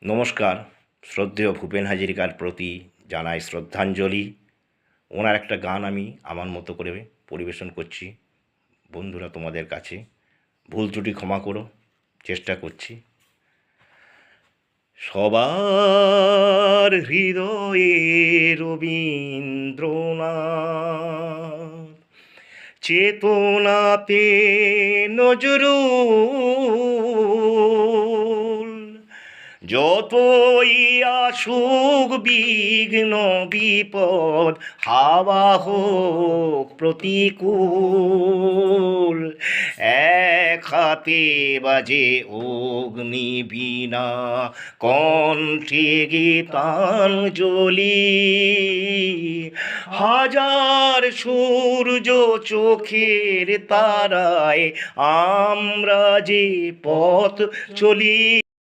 নমস্কার। শ্রদ্ধেয় ভূপেন হাজারিকার প্রতি জানাই শ্রদ্ধাঞ্জলি। ওনার একটা গান আমি আমার মতো করে পরিবেশন করছি। বন্ধুরা, তোমাদের কাছে ভুল ত্রুটি ক্ষমা করো, চেষ্টা করছি। সবার হৃদয়ে রবীন্দ্রনাথ, চেতনাতে নজরুল, যতই আসুক বিঘ্ন বিপদ, হাওয়া হোক প্রতিকূল, এক হাতে বাজে অগ্নি বীণা, কণ্ঠে গীতাঞ্জলি, হাজার সূর্য চোখের তারায় আমরা যে পথ চলি,